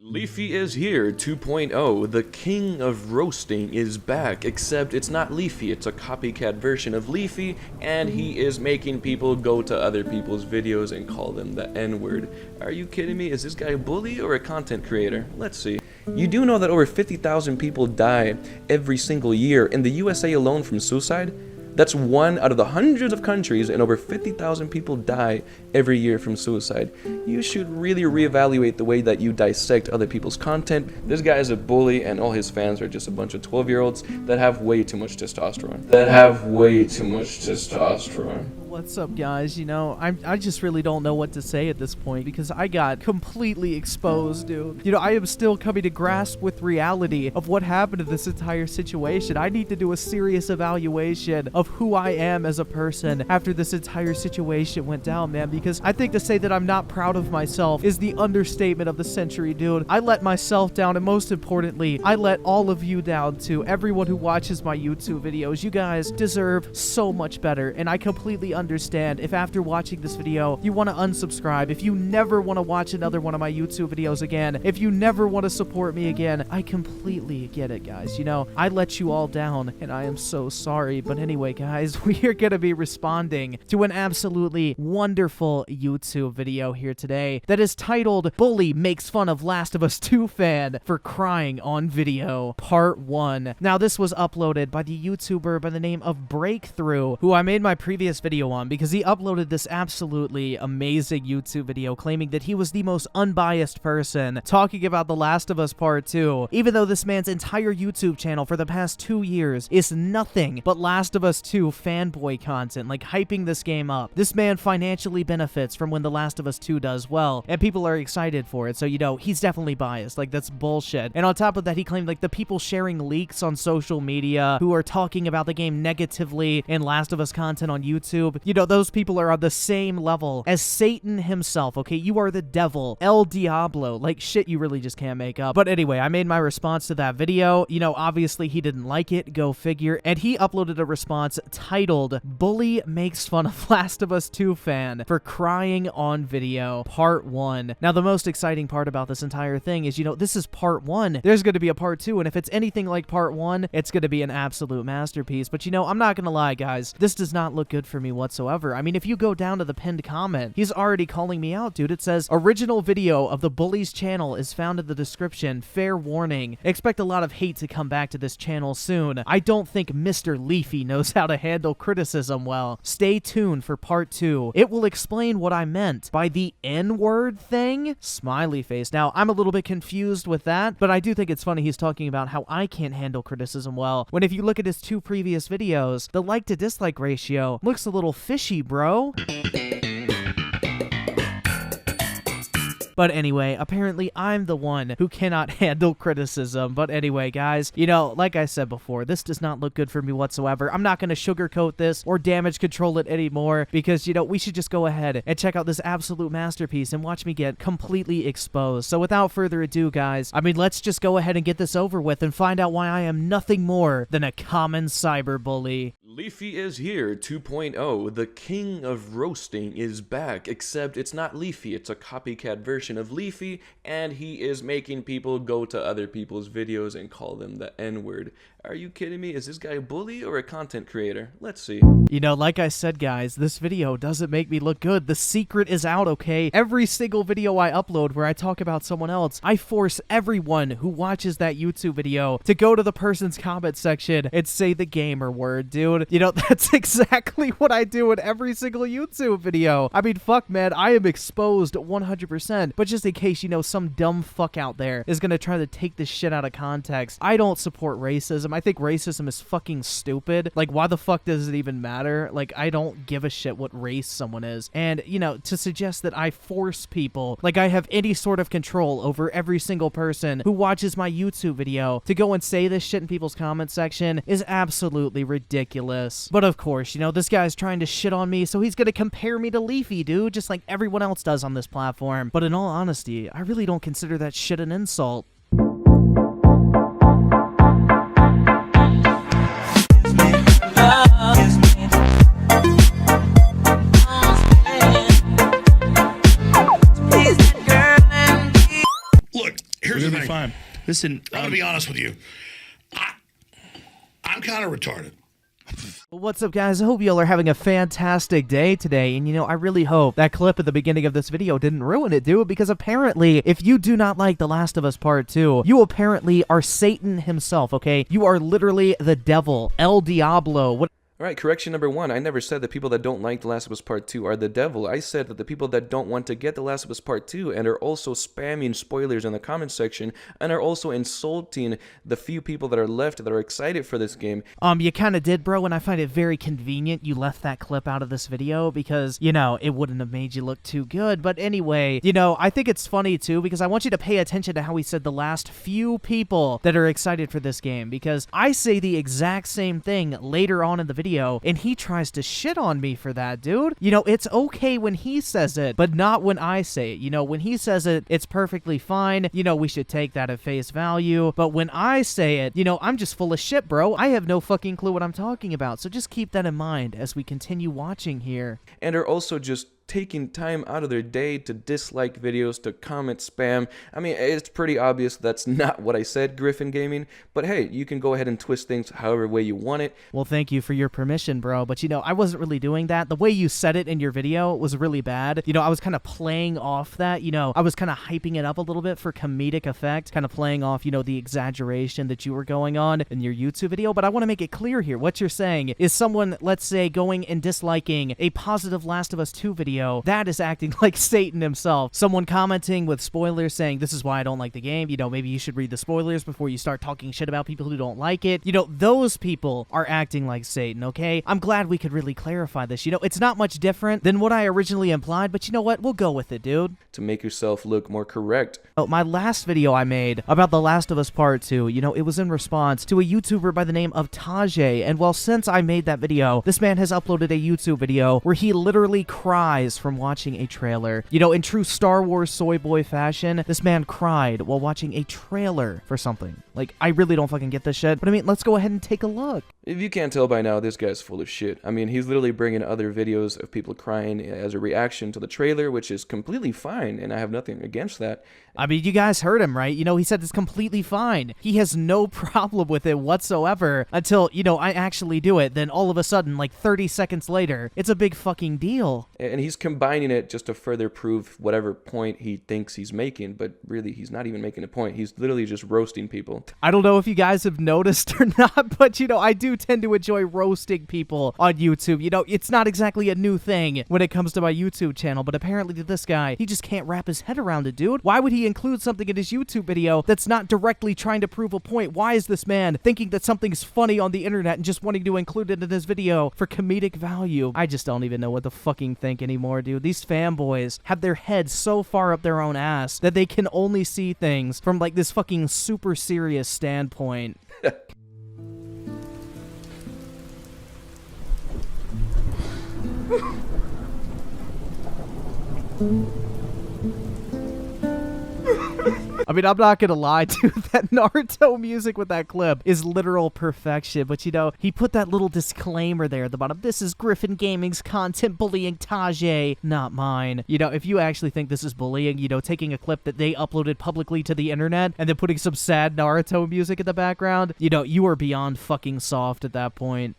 Leafy is here 2.0. The king of roasting is back, except it's not Leafy, it's a copycat version of Leafy, and he is making people go to other people's videos and call them the N-word. Are you kidding me? Is this guy a bully or a content creator? Let's see. You do know that over 50,000 people die every single year in the USA alone from suicide? That's one out of the hundreds of countries, and over 50,000 people die every year from suicide. You should really reevaluate the way that you dissect other people's content. This guy is a bully, and all his fans are just a bunch of 12-year-olds that have way too much testosterone. What's up, guys? You know, I just really don't know what to say at this point because I got completely exposed, dude. You know, I am still coming to grasp with reality of what happened to this entire situation. I need to do a serious evaluation of who I am as a person after this entire situation went down, man, because I think to say that I'm not proud of myself is the understatement of the century, dude. I let myself down, and most importantly, I let all of you down too. Everyone who watches my YouTube videos, you guys deserve so much better, and I completely understand if after watching this video you want to unsubscribe, if you never want to watch another one of my YouTube videos again, if you never want to support me again. I completely get it, guys. You know, I let you all down and I am so sorry. But anyway, guys, we are going to be responding to an absolutely wonderful YouTube video here today that is titled "Bully Makes Fun of Last of Us 2 Fan for Crying on Video Part 1. Now, this was uploaded by the YouTuber by the name of Breakthrough, who I made my previous video on because he uploaded this absolutely amazing YouTube video claiming that he was the most unbiased person talking about The Last of Us Part 2, even though this man's entire YouTube channel for the past 2 years is nothing but Last of Us 2 fanboy content, like hyping this game up. This man financially benefits from when The Last of Us 2 does well, and people are excited for it, so you know, he's definitely biased. Like, that's bullshit. And on top of that, he claimed like the people sharing leaks on social media who are talking about the game negatively in Last of Us content on YouTube, you know, those people are on the same level as Satan himself, okay? You are the devil, El Diablo. Like, shit you really just can't make up. But anyway, I made my response to that video. You know, obviously he didn't like it, go figure, and he uploaded a response titled "Bully Makes Fun of Last of Us 2 Fan for Crying on Video Part 1. Now, the most exciting part about this entire thing is, you know, this is Part 1. There's going to be a Part 2, and if it's anything like Part 1, it's going to be an absolute masterpiece. But, you know, I'm not going to lie, guys. This does not look good for me whatsoever. I mean, if you go down to the pinned comment, he's already calling me out, dude. It says, "Original video of the Bully's channel is found in the description. Fair warning. Expect a lot of hate to come back to this channel soon. I don't think Mr. Leafy knows how to handle criticism well. Stay tuned for Part 2. It will explain what I meant by the N-word thing." Smiley face. Now, I'm a little bit confused with that, but I do think it's funny he's talking about how I can't handle criticism well, when if you look at his 2 previous videos, the like to dislike ratio looks a little fishy, bro. But anyway, apparently I'm the one who cannot handle criticism. But anyway, guys, you know, like I said before, this does not look good for me whatsoever. I'm not going to sugarcoat this or damage control it anymore because, you know, we should just go ahead and check out this absolute masterpiece and watch me get completely exposed. So without further ado, guys, I mean, let's just go ahead and get this over with and find out why I am nothing more than a common cyberbully. Leafy is here 2.0. The king of roasting is back, except it's not Leafy, it's a copycat version of Leafy, and he is making people go to other people's videos and call them the N-word. Are you kidding me? Is this guy a bully or a content creator? Let's see. You know, like I said, guys, this video doesn't make me look good. The secret is out, okay? Every single video I upload where I talk about someone else, I force everyone who watches that YouTube video to go to the person's comment section and say the gamer word, dude. You know, that's exactly what I do in every single YouTube video. I mean, fuck, man, I am exposed 100%. But just in case, you know, some dumb fuck out there is gonna try to take this shit out of context, I don't support racism. I think racism is fucking stupid. Like, why the fuck does it even matter? Like, I don't give a shit what race someone is. And, you know, to suggest that I force people, like I have any sort of control over every single person who watches my YouTube video to go and say this shit in people's comment section is absolutely ridiculous. But of course, you know, this guy's trying to shit on me, so he's gonna compare me to Leafy, dude, just like everyone else does on this platform. But in all honesty, I really don't consider that shit an insult. Look, here's the thing. Fine. Listen, I'm gonna be honest with you. I'm kind of retarded. What's up, guys? I hope y'all are having a fantastic day today, and I really hope that clip at the beginning of this video didn't ruin it, dude, because apparently, if you do not like The Last of Us Part 2, you apparently are Satan himself, okay? You are literally the devil, El Diablo. Alright, correction number 1. I never said that people that don't like The Last of Us Part 2 are the devil. I said that the people that don't want to get The Last of Us Part 2 and are also spamming spoilers in the comment section and are also insulting the few people that are left that are excited for this game. You kind of did, bro, and I find it very convenient you left that clip out of this video because, it wouldn't have made you look too good. But anyway, I think it's funny, too, because I want you to pay attention to how he said the last few people that are excited for this game, because I say the exact same thing later on in the video, and he tries to shit on me for that, dude. It's okay when he says it, but not when I say it. When he says it, it's perfectly fine. We should take that at face value. But when I say it, I'm just full of shit, bro. I have no fucking clue what I'm talking about. So just keep that in mind as we continue watching here. And are also just taking time out of their day to dislike videos, to comment spam. I mean, it's pretty obvious that's not what I said, Griffin Gaming, but hey, you can go ahead and twist things however way you want it. Well, thank you for your permission, bro, but I wasn't really doing that. The way you said it in your video was really bad. I was kind of playing off that, I was kind of hyping it up a little bit for comedic effect, kind of playing off, the exaggeration that you were going on in your YouTube video, but I want to make it clear here. What you're saying is someone, let's say, going and disliking a positive Last of Us 2 video, that is acting like Satan himself. Someone commenting with spoilers saying, this is why I don't like the game, maybe you should read the spoilers before you start talking shit about people who don't like it. Those people are acting like Satan, okay? I'm glad we could really clarify this. It's not much different than what I originally implied, but you know what? We'll go with it, dude. To make yourself look more correct. Oh, my last video I made about The Last of Us Part 2, it was in response to a YouTuber by the name of Tajay, and well, since I made that video, this man has uploaded a YouTube video where he literally cries from watching a trailer. In true Star Wars soy boy fashion, this man cried while watching a trailer for something. Like, I really don't fucking get this shit, but I mean, let's go ahead and take a look. If you can't tell by now, this guy's full of shit. I mean, he's literally bringing other videos of people crying as a reaction to the trailer, which is completely fine, and I have nothing against that. I mean, you guys heard him, right? He said it's completely fine. He has no problem with it whatsoever until, I actually do it. Then all of a sudden, like 30 seconds later, it's a big fucking deal. And he's combining it just to further prove whatever point he thinks he's making, but really, he's not even making a point. He's literally just roasting people. I don't know if you guys have noticed or not, but, I do tend to enjoy roasting people on YouTube. It's not exactly a new thing when it comes to my YouTube channel, but apparently to this guy, he just can't wrap his head around it, dude. Why would he include something in his YouTube video that's not directly trying to prove a point? Why is this man thinking that something's funny on the internet and just wanting to include it in his video for comedic value? I just don't even know what to fucking think anymore, dude. These fanboys have their heads so far up their own ass that they can only see things from like this fucking super serious standpoint. I mean, I'm not gonna lie, dude, that Naruto music with that clip is literal perfection, but he put that little disclaimer there at the bottom. This is Griffin Gaming's content bullying Tajay, not mine. If you actually think this is bullying, taking a clip that they uploaded publicly to the internet and then putting some sad Naruto music in the background, you are beyond fucking soft at that point.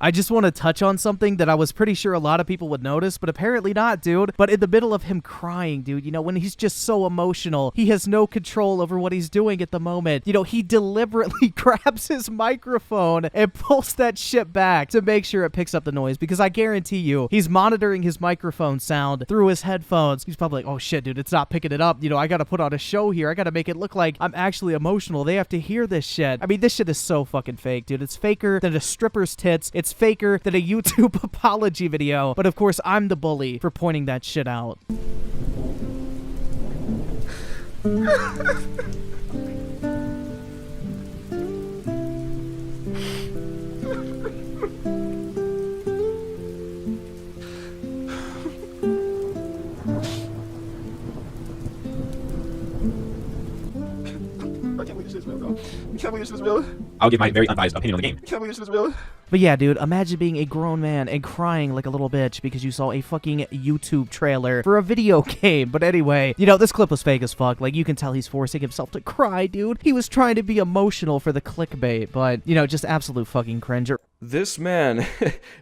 I just want to touch on something that I was pretty sure a lot of people would notice, but apparently not, dude. But in the middle of him crying, dude, when he's just so emotional, he has no control over what he's doing at the moment. He deliberately grabs his microphone and pulls that shit back to make sure it picks up the noise, because I guarantee you, he's monitoring his microphone sound through his headphones. He's probably like, oh shit, dude, it's not picking it up. I gotta put on a show here. I gotta make it look like I'm actually emotional. They have to hear this shit. I mean, this shit is so fucking fake, dude. It's faker than a stripper's tits. It's faker than a YouTube apology video. But of course, I'm the bully for pointing that shit out. I can't believe this is, man. bro. You can't believe this shit is real. I'll give my very unbiased opinion on the game. You can't believe this shit is real. But yeah, dude, imagine being a grown man and crying like a little bitch because you saw a fucking YouTube trailer for a video game. But anyway, you know, this clip was fake as fuck. Like, you can tell he's forcing himself to cry, dude. He was trying to be emotional for the clickbait, but, you know, just absolute fucking cringer. This man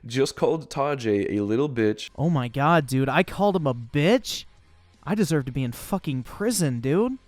just called Tajay a little bitch. Oh my god, dude, I called him a bitch? I deserve to be in fucking prison, dude.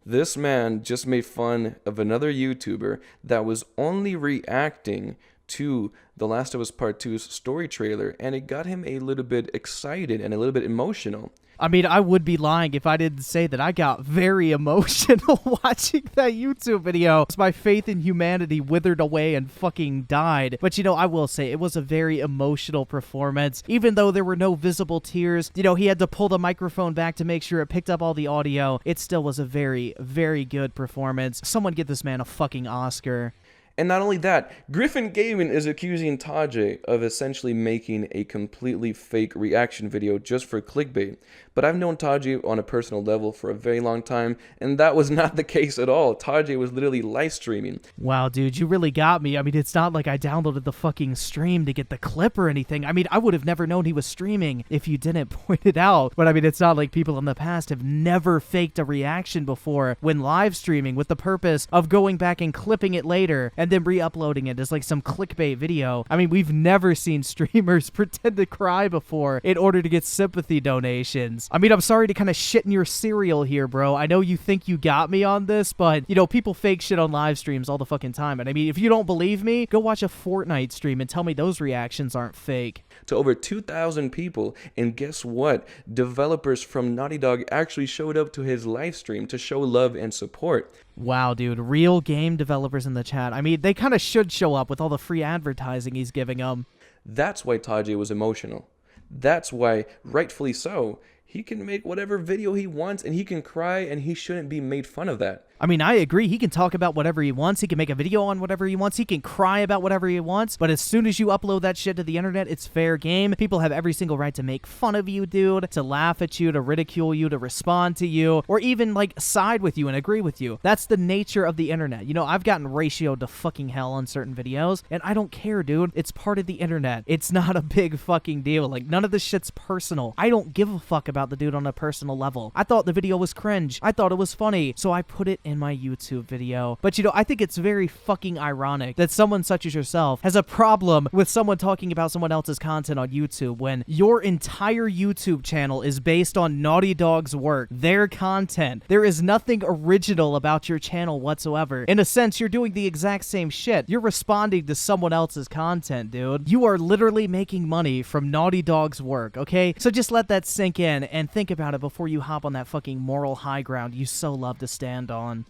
This man just made fun of another YouTuber that was only reacting to The Last of Us Part 2's story trailer, and it got him a little bit excited and a little bit emotional. I mean, I would be lying if I didn't say that I got very emotional watching that YouTube video. My faith in humanity withered away and fucking died. But, you know, I will say it was a very emotional performance. Even though there were no visible tears, you know, he had to pull the microphone back to make sure it picked up all the audio. It still was a very, very good performance. Someone get this man a fucking Oscar. And not only that, Griffin Gaming is accusing Tajay of essentially making a completely fake reaction video just for clickbait. But I've known Tajay on a personal level for a very long time, and that was not the case at all. Tajay was literally live streaming. Wow, dude, you really got me. I mean, it's not like I downloaded the fucking stream to get the clip or anything. I mean, I would have never known he was streaming if you didn't point it out. But I mean, it's not like people in the past have never faked a reaction before when live streaming with the purpose of going back and clipping it later and then re-uploading it as like some clickbait video. I mean, we've never seen streamers pretend to cry before in order to get sympathy donations. I mean, I'm sorry to kind of shit in your cereal here, bro. I know you think you got me on this, but, you know, people fake shit on live streams all the fucking time. And I mean, if you don't believe me, go watch a Fortnite stream and tell me those reactions aren't fake. To over 2,000 people, and guess what? Developers from Naughty Dog actually showed up to his live stream to show love and support. Wow, dude, real game developers in the chat. I mean, they kind of should show up with all the free advertising he's giving them. That's why Tajay was emotional. That's why, rightfully so, he can make whatever video he wants and he can cry and he shouldn't be made fun of that. I mean, I agree. He can talk about whatever he wants. He can make a video on whatever he wants. He can cry about whatever he wants. But as soon as you upload that shit to the internet, it's fair game. People have every single right to make fun of you, dude, to laugh at you, to ridicule you, to respond to you, or even, like, side with you and agree with you. That's the nature of the internet. You know, I've gotten ratioed to fucking hell on certain videos, and I don't care, dude. It's part of the internet. It's not a big fucking deal. Like, none of this shit's personal. I don't give a fuck about the dude on a personal level. I thought the video was cringe. I thought it was funny, so I put it in my YouTube video. But you know, I think it's very fucking ironic that someone such as yourself has a problem with someone talking about someone else's content on YouTube when your entire YouTube channel is based on Naughty Dog's work, their content. There is nothing original about your channel whatsoever. In a sense, you're doing the exact same shit. You're responding to someone else's content, dude. You are literally making money from Naughty Dog's work, okay? So just let that sink in and think about it before you hop on that fucking moral high ground you so love to stand on.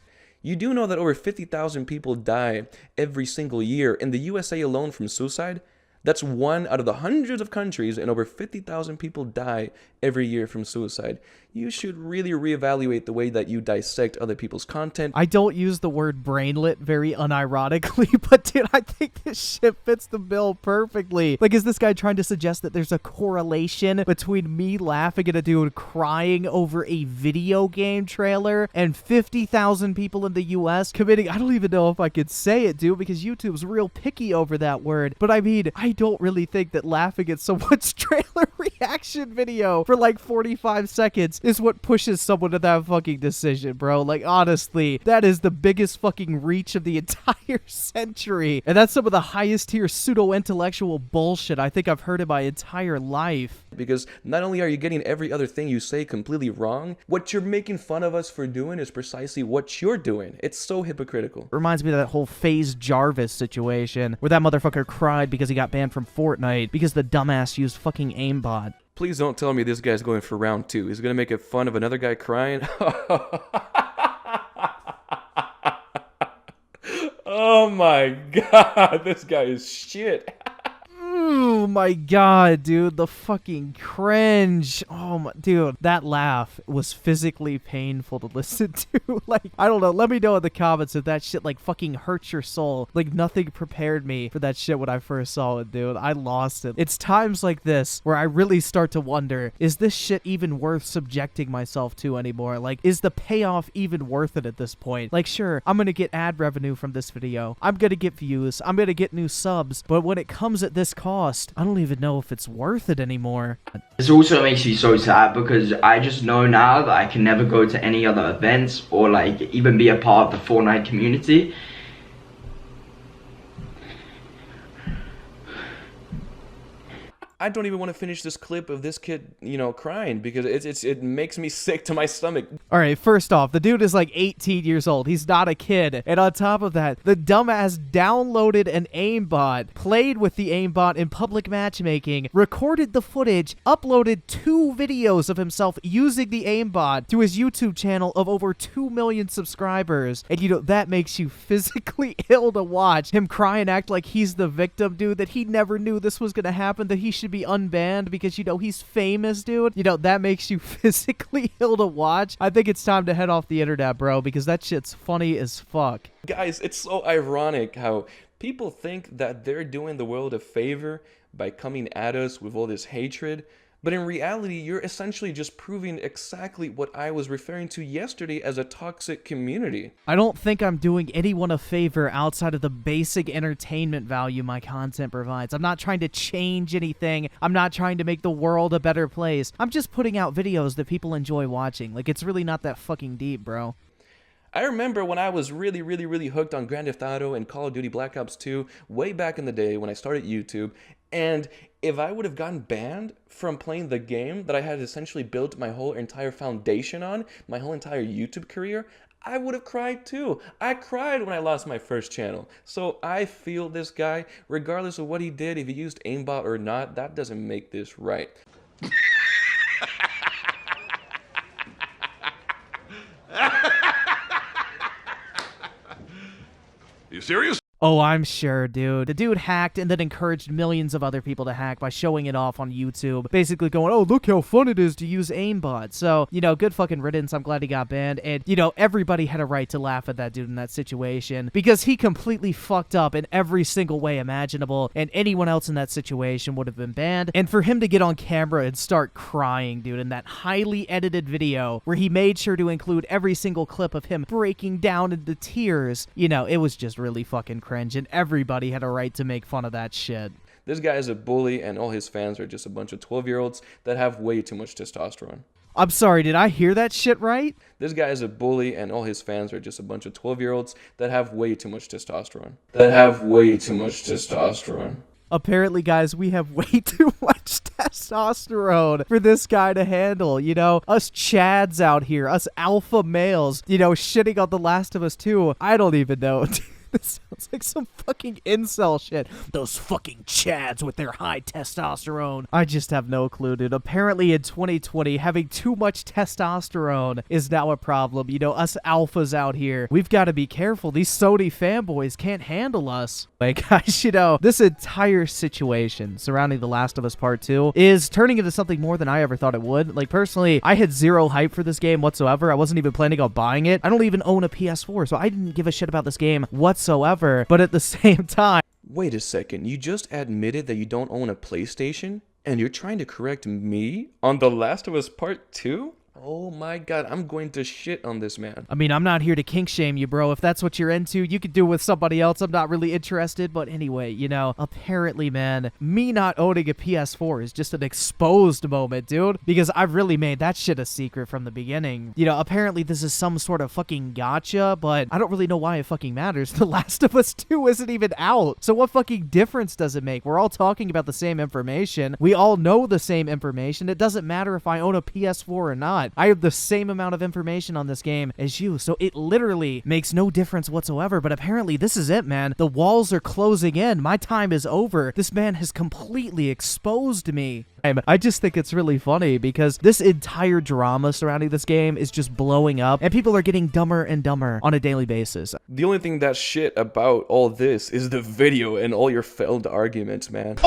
You do know that over 50,000 people die every single year in the USA alone from suicide? That's one out of the hundreds of countries, and over 50,000 people die every year from suicide. You should really reevaluate the way that you dissect other people's content. I don't use the word brainlet very unironically, but dude, I think this shit fits the bill perfectly. Like, is this guy trying to suggest that there's a correlation between me laughing at a dude crying over a video game trailer and 50,000 people in the US committing, I don't even know if I could say it, dude, because YouTube's real picky over that word. But I mean, I don't really think that laughing at someone's trailer reaction video for like 45 seconds is what pushes someone to that fucking decision, bro. Like, honestly, that is the biggest fucking reach of the entire century. And that's some of the highest tier pseudo-intellectual bullshit I think I've heard in my entire life. Because not only are you getting every other thing you say completely wrong, what you're making fun of us for doing is precisely what you're doing. It's so hypocritical. Reminds me of that whole FaZe Jarvis situation where that motherfucker cried because he got banned from Fortnite because the dumbass used fucking aimbot. Please don't tell me this guy's going for round 2. He's gonna make fun of another guy crying. Oh my god, this guy is shit. Oh my god, dude, the fucking cringe. Oh my, dude, that laugh was physically painful to listen to. Like, I don't know, let me know in the comments if that shit like fucking hurts your soul. Like, nothing prepared me for that shit when I first saw it, dude. I lost it. It's times like this where I really start to wonder, is this shit even worth subjecting myself to anymore? Like, is the payoff even worth it at this point? Like, sure, I'm gonna get ad revenue from this video. I'm gonna get views. I'm gonna get new subs. But when it comes at this cost, I don't even know if it's worth it anymore. This also makes me so sad because I just know now that I can never go to any other events or like even be a part of the Fortnite community. I don't even want to finish this clip of this kid, you know, crying because it makes me sick to my stomach. All right, first off, the dude is like 18 years old. He's not a kid. And on top of that, the dumbass downloaded an aimbot, played with the aimbot in public matchmaking, recorded the footage, uploaded 2 videos of himself using the aimbot to his YouTube channel of over 2 million subscribers. And, you know, that makes you physically ill to watch. Him cry and act like he's the victim, dude, that he never knew this was going to happen, that he should be unbanned because, you know, he's famous, dude. You know, that makes you physically ill to watch. I think it's time to head off the internet, bro, because that shit's funny as fuck. Guys, it's so ironic how people think that they're doing the world a favor by coming at us with all this hatred, but in reality, you're essentially just proving exactly what I was referring to yesterday as a toxic community. I don't think I'm doing anyone a favor outside of the basic entertainment value my content provides. I'm not trying to change anything. I'm not trying to make the world a better place. I'm just putting out videos that people enjoy watching. Like, it's really not that fucking deep, bro. I remember when I was really hooked on Grand Theft Auto and Call of Duty Black Ops 2 way back in the day when I started YouTube, and if I would have gotten banned from playing the game that I had essentially built my whole entire foundation on, my whole entire YouTube career, I would have cried too. I cried when I lost my first channel. So I feel this guy, regardless of what he did, if he used aimbot or not, that doesn't make this right. You serious? Oh, I'm sure, dude. The dude hacked and then encouraged millions of other people to hack by showing it off on YouTube. Basically going, oh, look how fun it is to use aimbot. So, you know, good fucking riddance. I'm glad he got banned. And, you know, everybody had a right to laugh at that dude in that situation because he completely fucked up in every single way imaginable. And anyone else in that situation would have been banned. And for him to get on camera and start crying, dude, in that highly edited video where he made sure to include every single clip of him breaking down into tears, you know, it was just really fucking cringe, and everybody had a right to make fun of that shit. This guy is a bully, and all his fans are just a bunch of 12-year-olds that have way too much testosterone. I'm sorry, did I hear that shit right? This guy is a bully, and all his fans are just a bunch of 12-year-olds that have way too much testosterone. Apparently, guys, we have way too much testosterone for this guy to handle. You know, us Chads out here, us alpha males, you know, shitting on The Last of Us 2. I don't even know. This sounds like some fucking incel shit. Those fucking Chads with their high testosterone. I just have no clue, dude. Apparently in 2020, having too much testosterone is now a problem. You know, us alphas out here, we've got to be careful. These Sony fanboys can't handle us. Like, guys, you know, this entire situation surrounding The Last of Us Part 2 is turning into something more than I ever thought it would. Like, personally, I had zero hype for this game whatsoever. I wasn't even planning on buying it. I don't even own a PS4, so I didn't give a shit about this game whatsoever. But at the same time... Wait a second, you just admitted that you don't own a PlayStation? And you're trying to correct me on The Last of Us Part 2? Oh my god, I'm going to shit on this man. I mean, I'm not here to kink shame you, bro. If that's what you're into, you could do it with somebody else. I'm not really interested. But anyway, you know, apparently, man, me not owning a PS4 is just an exposed moment, dude. Because I've really made that shit a secret from the beginning. You know, apparently this is some sort of fucking gotcha, but I don't really know why it fucking matters. The Last of Us 2 isn't even out. So what fucking difference does it make? We're all talking about the same information. We all know the same information. It doesn't matter if I own a PS4 or not. not. I have the same amount of information on this game as you, so it literally makes no difference whatsoever. But apparently this is it, man. The walls are closing in. My time is over. This man has completely exposed me. I just think it's really funny because this entire drama surrounding this game is just blowing up and people are getting dumber and dumber on a daily basis. The only thing that's shit about all this is the video and all your failed arguments, man.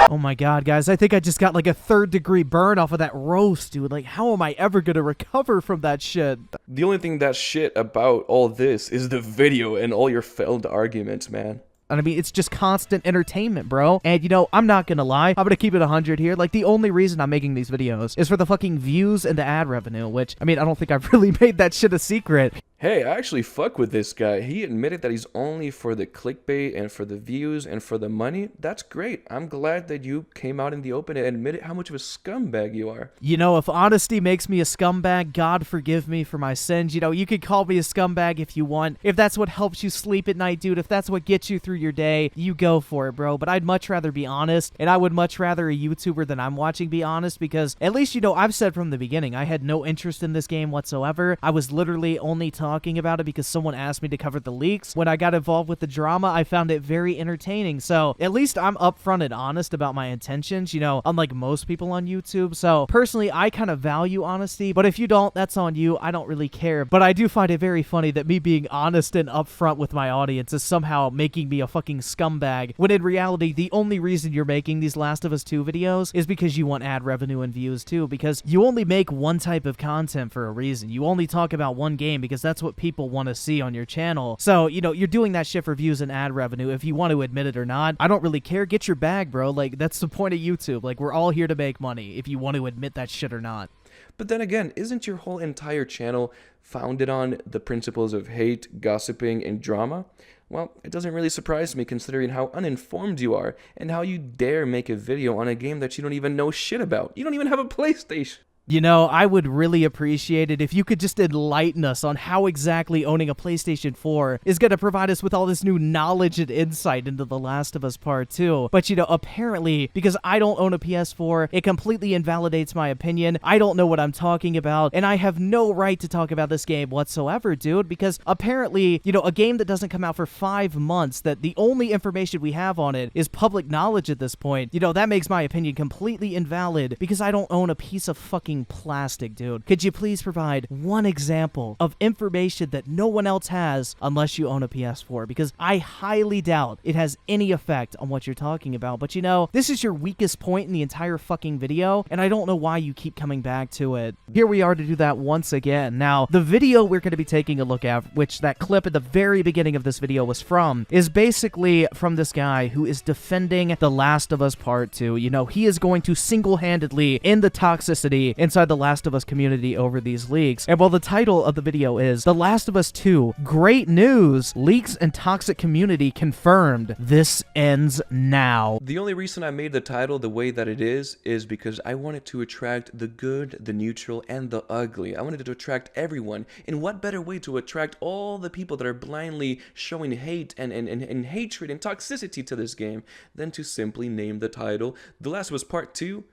Oh my god, guys, I think I just got like a 3rd-degree burn off of that roast, dude. Like, how am I ever gonna recover from that shit? The only thing that's shit about all this is the video and all your failed arguments, man. And I mean, it's just constant entertainment, bro. And, you know, I'm not gonna lie. I'm gonna keep it 100 here. Like, the only reason I'm making these videos is for the fucking views and the ad revenue, which, I mean, I don't think I've really made that shit a secret. Hey, I actually fuck with this guy. He admitted that he's only for the clickbait and for the views and for the money. That's great. I'm glad that you came out in the open and admitted how much of a scumbag you are. You know, if honesty makes me a scumbag, God forgive me for my sins. You know, you could call me a scumbag if you want. If that's what helps you sleep at night, dude, if that's what gets you through your day, you go for it, bro. But I'd much rather be honest, and I would much rather a YouTuber that I'm watching be honest, because at least, you know, I've said from the beginning, I had no interest in this game whatsoever. I was literally only talking about it because someone asked me to cover the leaks. When I got involved with the drama, I found it very entertaining. So at least I'm upfront and honest about my intentions, you know, unlike most people on YouTube. So personally, I kind of value honesty, but if you don't, that's on you. I don't really care. But I do find it very funny that me being honest and upfront with my audience is somehow making me a fucking scumbag, when in reality, the only reason you're making these Last of Us 2 videos is because you want ad revenue and views too, because you only make one type of content for a reason. You only talk about one game because that's what people want to see on your channel. So, you know, you're doing that shit for views and ad revenue. If you want to admit it or not, I don't really care. Get your bag, bro. Like, that's the point of YouTube. Like, we're all here to make money, if you want to admit that shit or not. But then again, isn't your whole entire channel founded on the principles of hate, gossiping, and drama? Well, it doesn't really surprise me considering how uninformed you are and how you dare make a video on a game that you don't even know shit about. You don't even have a PlayStation. You know, I would really appreciate it if you could just enlighten us on how exactly owning a PlayStation 4 is going to provide us with all this new knowledge and insight into The Last of Us Part 2. But, you know, apparently, because I don't own a PS4, it completely invalidates my opinion. I don't know what I'm talking about, and I have no right to talk about this game whatsoever, dude, because apparently, you know, a game that doesn't come out for 5 months, that the only information we have on it is public knowledge at this point, you know, that makes my opinion completely invalid because I don't own a piece of fucking plastic, dude. Could you please provide one example of information that no one else has unless you own a PS4? Because I highly doubt it has any effect on what you're talking about. But you know, this is your weakest point in the entire fucking video, and I don't know why you keep coming back to it. Here we are to do that once again. Now, the video we're going to be taking a look at, which that clip at the very beginning of this video was from, is basically from this guy who is defending The Last of Us Part 2. You know, he is going to single-handedly end the toxicity inside the Last of Us community over these leaks. And while the title of the video is The Last of Us 2, Great News, Leaks and Toxic Community Confirmed, this ends now. The only reason I made the title the way that it is because I wanted to attract the good, the neutral, and the ugly. I wanted to attract everyone. And what better way to attract all the people that are blindly showing hate and hatred and toxicity to this game than to simply name the title The Last of Us Part 2,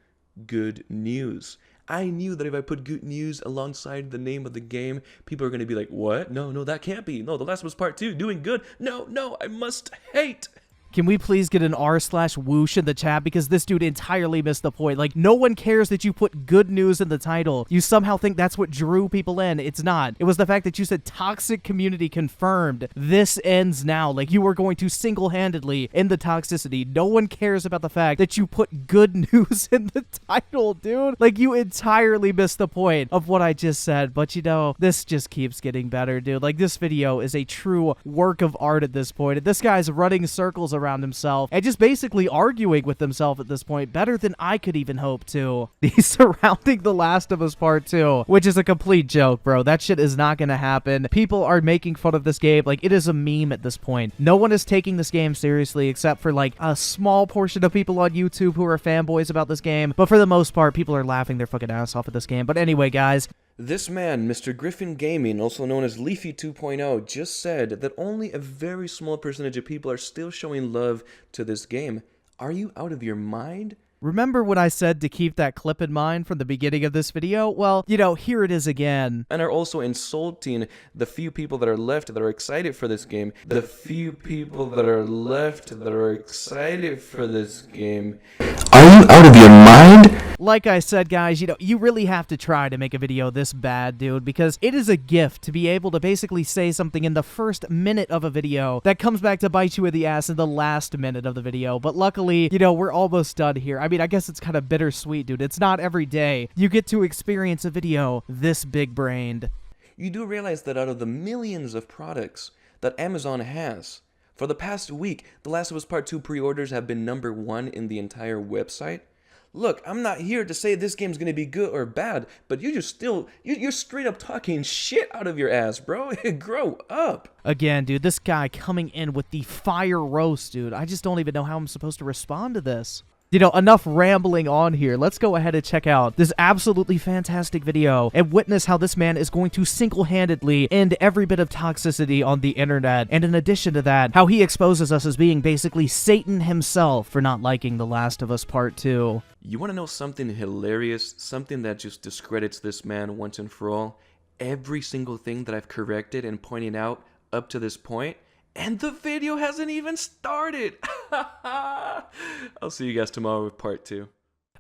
Good News. I knew that if I put good news alongside the name of the game, people are going to be like, what? No, that can't be. No, The Last of Us Part 2, doing good. No, I must hate. Can we please get an r/whoosh in the chat? Because this dude entirely missed the point. Like, no one cares that you put good news in the title. You somehow think that's what drew people in. It's not. It was the fact that you said toxic community confirmed. This ends now. Like, you were going to single-handedly end the toxicity. No one cares about the fact that you put good news in the title, dude. Like, you entirely missed the point of what I just said. But, you know, this just keeps getting better, dude. Like, this video is a true work of art at this point. And this guy's running circles around himself and just basically arguing with himself at this point better than I could even hope to. He's surrounding The Last of Us Part 2, which is a complete joke, bro. That shit is not gonna happen. People are making fun of this game like it is a meme at this point. No one is taking this game seriously except for like a small portion of people on YouTube who are fanboys about this game, but for the most part, people are laughing their fucking ass off at this game. But anyway, guys, this man, Mr. Griffin Gaming, also known as Leafy 2.0, just said that only a very small percentage of people are still showing love to this game. Are you out of your mind? Remember when I said to keep that clip in mind from the beginning of this video? Well, you know, here it is again. And are also insulting the few people that are left that are excited for this game. The few people that are left that are excited for this game. Are you out of your mind? Like I said, guys, you know, you really have to try to make a video this bad, dude, because it is a gift to be able to basically say something in the first minute of a video that comes back to bite you in the ass in the last minute of the video. But luckily, you know, we're almost done here. I mean, I guess it's kind of bittersweet, dude. It's not every day you get to experience a video this big-brained. You do realize that out of the millions of products that Amazon has, for the past week, The Last of Us Part 2 pre-orders have been #1 in the entire website. Look, I'm not here to say this game's gonna be good or bad, but you're straight up talking shit out of your ass, bro. Grow up. Again, dude, this guy coming in with the fire roast, dude. I just don't even know how I'm supposed to respond to this. You know, enough rambling on here. Let's go ahead and check out this absolutely fantastic video and witness how this man is going to single-handedly end every bit of toxicity on the internet. And in addition to that, how he exposes us as being basically Satan himself for not liking The Last of Us Part 2. You wanna know something hilarious? Something that just discredits this man once and for all? Every single thing that I've corrected and pointed out up to this point, and the video hasn't even started. I'll see you guys tomorrow with part 2.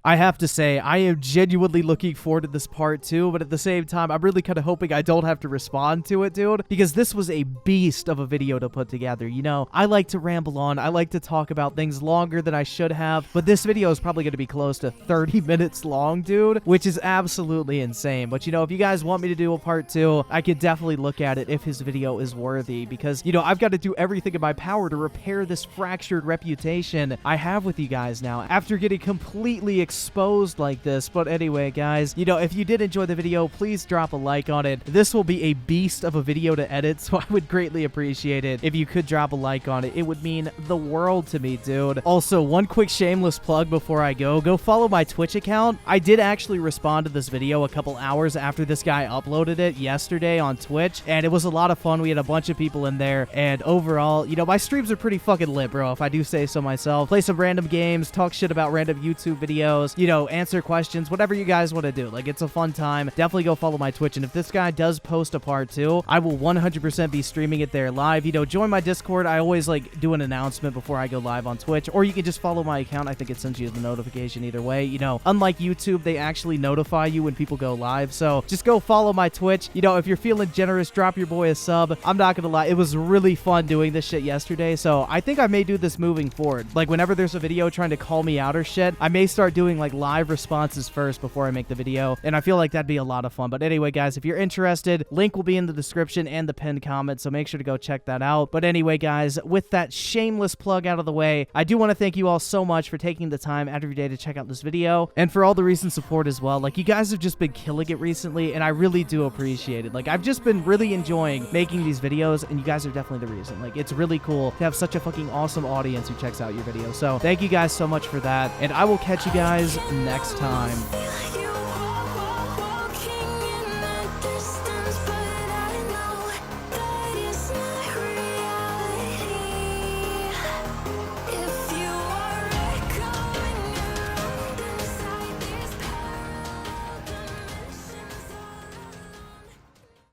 I have to say, I am genuinely looking forward to this part 2, but at the same time, I'm really kind of hoping I don't have to respond to it, dude, because this was a beast of a video to put together. You know, I like to ramble on, I like to talk about things longer than I should have, but this video is probably going to be close to 30 minutes long, dude, which is absolutely insane. But, you know, if you guys want me to do a part 2, I could definitely look at it if his video is worthy, because, you know, I've got to do everything in my power to repair this fractured reputation I have with you guys now, after getting completely exposed like this. But anyway, guys, you know, if you did enjoy the video, please drop a like on it. This will be a beast of a video to edit, so I would greatly appreciate it if you could drop a like on it. It would mean the world to me, dude. Also, one quick shameless plug before I go follow my Twitch account. I did actually respond to this video a couple hours after this guy uploaded it yesterday on Twitch, and it was a lot of fun. We had a bunch of people in there, and overall, you know, my streams are pretty fucking lit, bro, if I do say so myself. Play some random games, talk shit about random YouTube videos, you know, answer questions, whatever you guys want to do. Like, it's a fun time. Definitely go follow my Twitch, and if this guy does post a part 2, I will 100% be streaming it there live. You know, join my Discord. I always, like, do an announcement before I go live on Twitch, or you can just follow my account. I think it sends you the notification either way. You know, unlike YouTube, they actually notify you when people go live, so just go follow my Twitch. You know, if you're feeling generous, drop your boy a sub. I'm not gonna lie, it was really fun doing this shit yesterday, so I think I may do this moving forward. Like, whenever there's a video trying to call me out or shit, I may start doing, like, live responses first before I make the video, and I feel like that'd be a lot of fun. But anyway, guys, if you're interested, link will be in the description and the pinned comment, so make sure to go check that out. But anyway, guys, with that shameless plug out of the way, I do want to thank you all so much for taking the time out of your day to check out this video, and for all the recent support as well. Like, you guys have just been killing it recently, and I really do appreciate it. Like, I've just been really enjoying making these videos, and you guys are definitely the reason. Like, it's really cool to have such a fucking awesome audience who checks out your videos. So thank you guys so much for that, and I will catch you guys next time.